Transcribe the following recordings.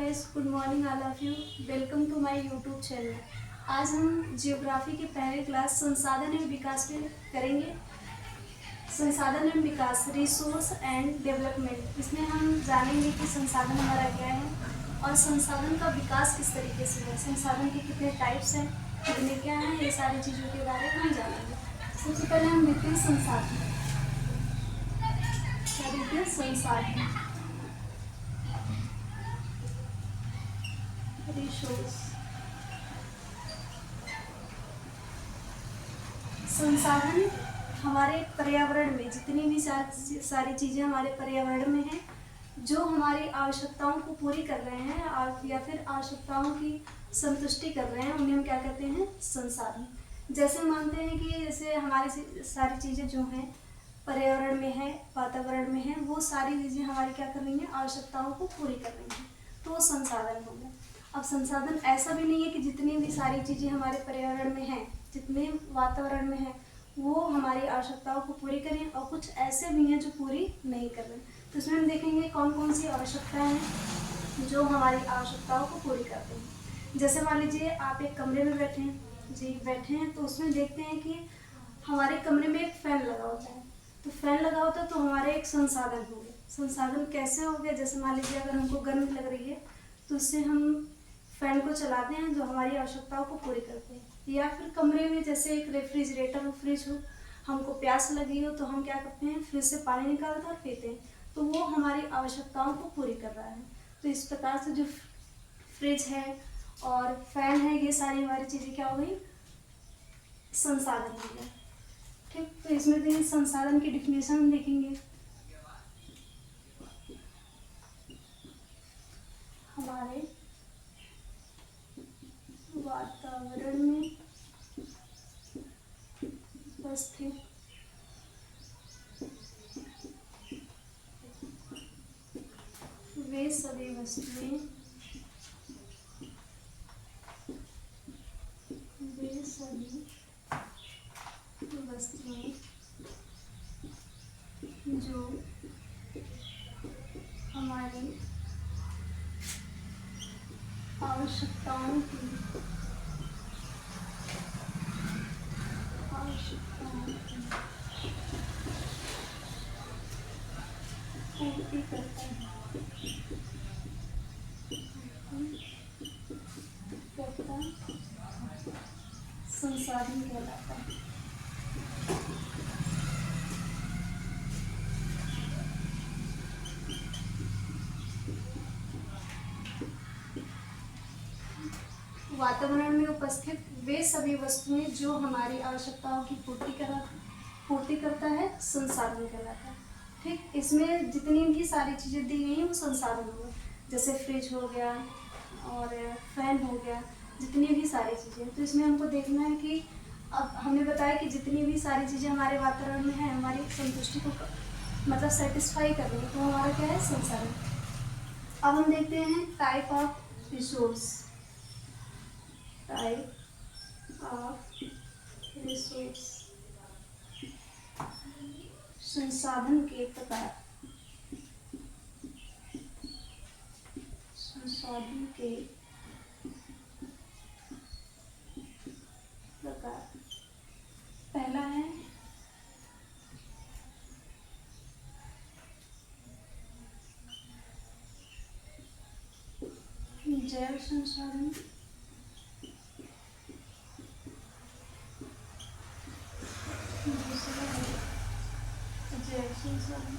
Guys, good morning all of you. Welcome to my YouTube channel. आज हम geography के पहले क्लास संसाधन एवं विकास पे करेंगे। संसाधन एवं विकास, रिसोर्स एंड डेवलपमेंट। इसमें हम जानेंगे कि संसाधन हमारा क्या है और संसाधन का विकास किस तरीके से है, संसाधन के कितने टाइप्स हैं, कितने क्या हैं, ये सारी चीज़ों के बारे में हम जानेंगे। सबसे पहले हम देखते हैं संसाधन। क्या देखते हैं? संसाधन, रिसोर्स। संसाधन हमारे पर्यावरण में जितनी भी सारी चीज़ें हमारे पर्यावरण में हैं, जो हमारी आवश्यकताओं को पूरी कर रहे हैं या फिर आवश्यकताओं की संतुष्टि कर रहे हैं, उन्हें हम क्या कहते हैं? संसाधन। जैसे मानते हैं कि जैसे हमारी सारी चीज़ें जो हैं पर्यावरण में है, वातावरण में है, वो सारी चीज़ें हमारी क्या कर रही हैं? आवश्यकताओं को पूरी कर रही हैं, तो वो संसाधन हो गया। अब संसाधन ऐसा भी नहीं है कि जितनी भी सारी चीज़ें हमारे पर्यावरण में हैं, जितने वातावरण में है, वो हमारी आवश्यकताओं को पूरी करें, और कुछ ऐसे भी हैं जो पूरी नहीं कर रहे। तो इसमें हम देखेंगे कौन कौन सी आवश्यकताएं हैं जो हमारी आवश्यकताओं को पूरी करते हैं। जैसे मान लीजिए आप एक कमरे में बैठे हैं, तो उसमें देखते हैं कि हमारे कमरे में एक फ़ैन लगा होता है। तो फ़ैन लगा होता है तो हमारे एक संसाधन हो गया। संसाधन कैसे हो गया? जैसे मान लीजिए अगर हमको गर्मी लग रही है तो उससे हम फ़ैन को चलाते हैं, जो हमारी आवश्यकताओं को पूरी करते हैं। या फिर कमरे में जैसे एक रेफ्रिजरेटर हो, फ्रिज हो, हमको प्यास लगी हो तो हम क्या करते हैं? फ्रिज से पानी निकालते हैं और पीते हैं, तो वो हमारी आवश्यकताओं को पूरी कर रहा है। तो इस प्रकार से जो फ्रिज है और फैन है, ये सारी हमारी चीज़ें क्या हो गई? संसाधन हो गया। ठीक, तो इसमें भी संसाधन की डिफिनेशन हम देखेंगे। हमारे वातावरण में उपस्थित वे सभी वस्तुएं जो हमारी आवश्यकताओं की पूर्ति करता है, संसाधन कहलाता है। वातावरण में उपस्थित वे सभी वस्तुएं जो हमारी आवश्यकताओं की पूर्ति करता है, संसाधन कहलाता है। ठीक, इसमें जितनी भी सारी चीज़ें दी गई हैं वो संसाधन हो गए। जैसे फ्रिज हो गया और फैन हो गया, जितनी भी सारी चीज़ें। तो इसमें हमको देखना है कि अब हमने बताया कि जितनी भी सारी चीज़ें हमारे वातावरण में है, हमारी संतुष्टि को मतलब सेटिस्फाई कर रही है, तो हमारा क्या है? संसाधन। अब हम देखते हैं type of resource. Type of resource, संसाधन के प्रकार। संसाधन के प्रकार। पहला है जैव संसाधन। दूसरा है जैव संसाधन।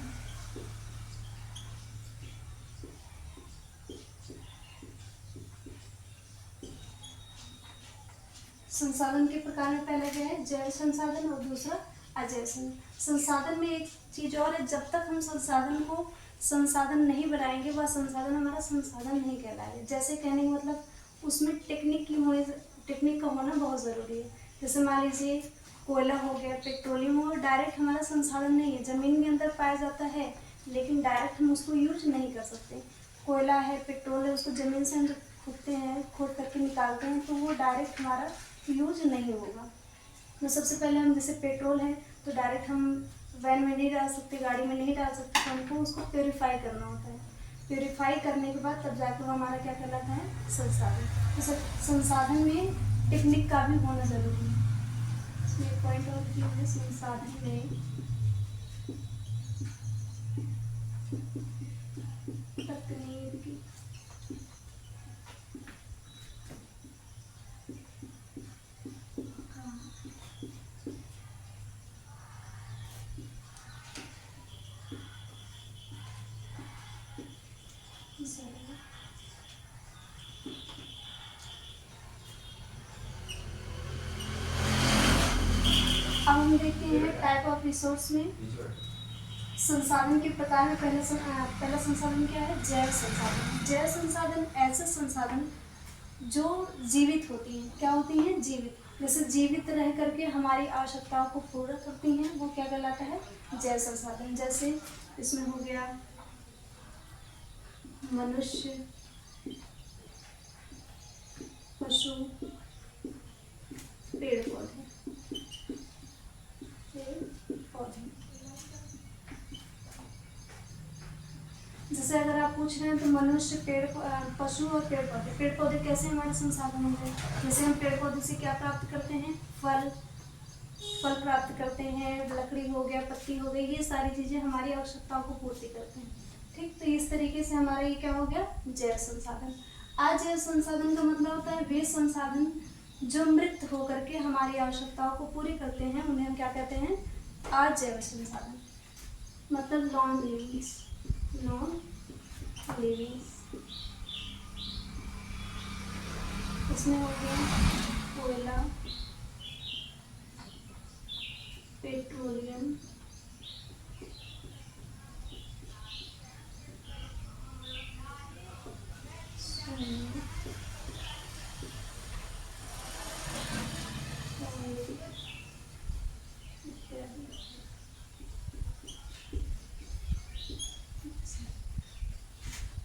संसाधन के प्रकार में पहला क्या है? जैव संसाधन, और दूसरा अजैव संसाधन। में एक चीज और है, जब तक हम संसाधन को संसाधन नहीं बनाएंगे, वह संसाधन हमारा संसाधन नहीं कहलाएगा। जैसे कहने का मतलब उसमें टेक्निक का होना बहुत ज़रूरी है। जैसे मान लीजिए कोयला हो गया, पेट्रोलियम हो, डायरेक्ट हमारा संसाधन नहीं है, ज़मीन के अंदर पाया जाता है, लेकिन डायरेक्ट हम उसको यूज नहीं कर सकते। कोयला है, पेट्रोल है, उसको ज़मीन से हम जब खोद करके निकालते हैं, तो वो डायरेक्ट हमारा यूज नहीं होगा। तो सबसे पहले हम जैसे पेट्रोल है तो डायरेक्ट हम वैन में नहीं डाल सकते, गाड़ी में नहीं डाल सकते, तो हमको उसको प्योरीफाई करना होता है। प्योरीफाई करने के बाद तब जाकर हमारा क्या कहलाता है, संसाधन। तो संसाधन में टेक्निक का भी होना जरूरी है। इसमें पॉइंट और की है, संसाधन में तकनीकी अब हम देखते हैं टाइप ऑफ रिसोर्स में संसाधन के प्रकार में। पहला संसाधन क्या है, जैव संसाधन। जैव संसाधन ऐसे संसाधन जो जीवित होती हैं। क्या होती हैं, जीवित। जैसे जीवित रह करके हमारी आवश्यकताओं को पूरा करती हैं, वो क्या कहलाता है, जैव संसाधन। जैसे इसमें हो गया मनुष्य, पशु, पेड़ पौधे। जैसे अगर आप पूछ रहे हैं तो मनुष्य, पशु और पेड़ पौधे। पेड़ पौधे कैसे हमारे संसाधन होंगे, जैसे हम पेड़ पौधे से क्या प्राप्त करते हैं, फल प्राप्त करते हैं, लकड़ी हो गया, पत्ती हो गई, ये सारी चीजें हमारी आवश्यकताओं को पूर्ति करते हैं। ठीक, तो इस तरीके से हमारा ये क्या हो गया, जैव संसाधन। अजैव संसाधन का मतलब होता है वे संसाधन जो मृत होकर के हमारी आवश्यकताओं को पूरी करते हैं, उन्हें हम क्या कहते हैं, अजैव संसाधन। मतलब नॉन लिविंग। इसमें हो गया कोयला, पेट्रोलियम,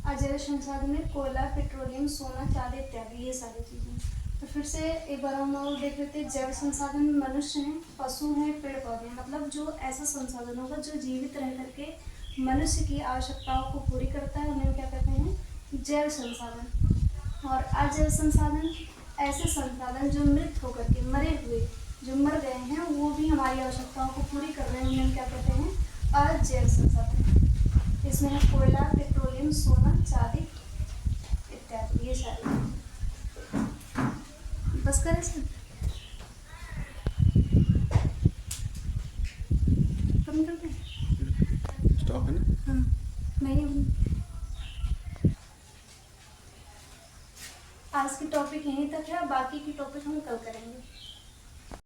अजैव संसाधन में कोयला, पेट्रोलियम, सोना, चांदी इत्यादि, ये सारी चीजें। तो फिर से एक बार हम और देख लेते हैं। जैव संसाधन में मनुष्य हैं, पशु हैं, पेड़ पौधे हैं। मतलब जो ऐसा संसाधन होगा जो जीवित रह करके मनुष्य की आवश्यकताओं को पूरी करता है, उन्हें क्या कहते हैं, जैव संसाधन। और अजैव संसाधन ऐसे संसाधन जो मृत होकर के, मरे हुए, जो मर गए हैं, वो भी हमारी आवश्यकताओं को पूरी कर रहे हैं, उन्हें क्या कहते हैं, अजैव संसाधन। इसमें है कोयला, पेट्रोलियम, सोना, चांदी इत्यादि, ये सारी। बस करें सर, कम करते हैं, स्टॉप है ना। हाँ नहीं, आज की टॉपिक यहीं तक है, बाकी की टॉपिक हम कल करेंगे।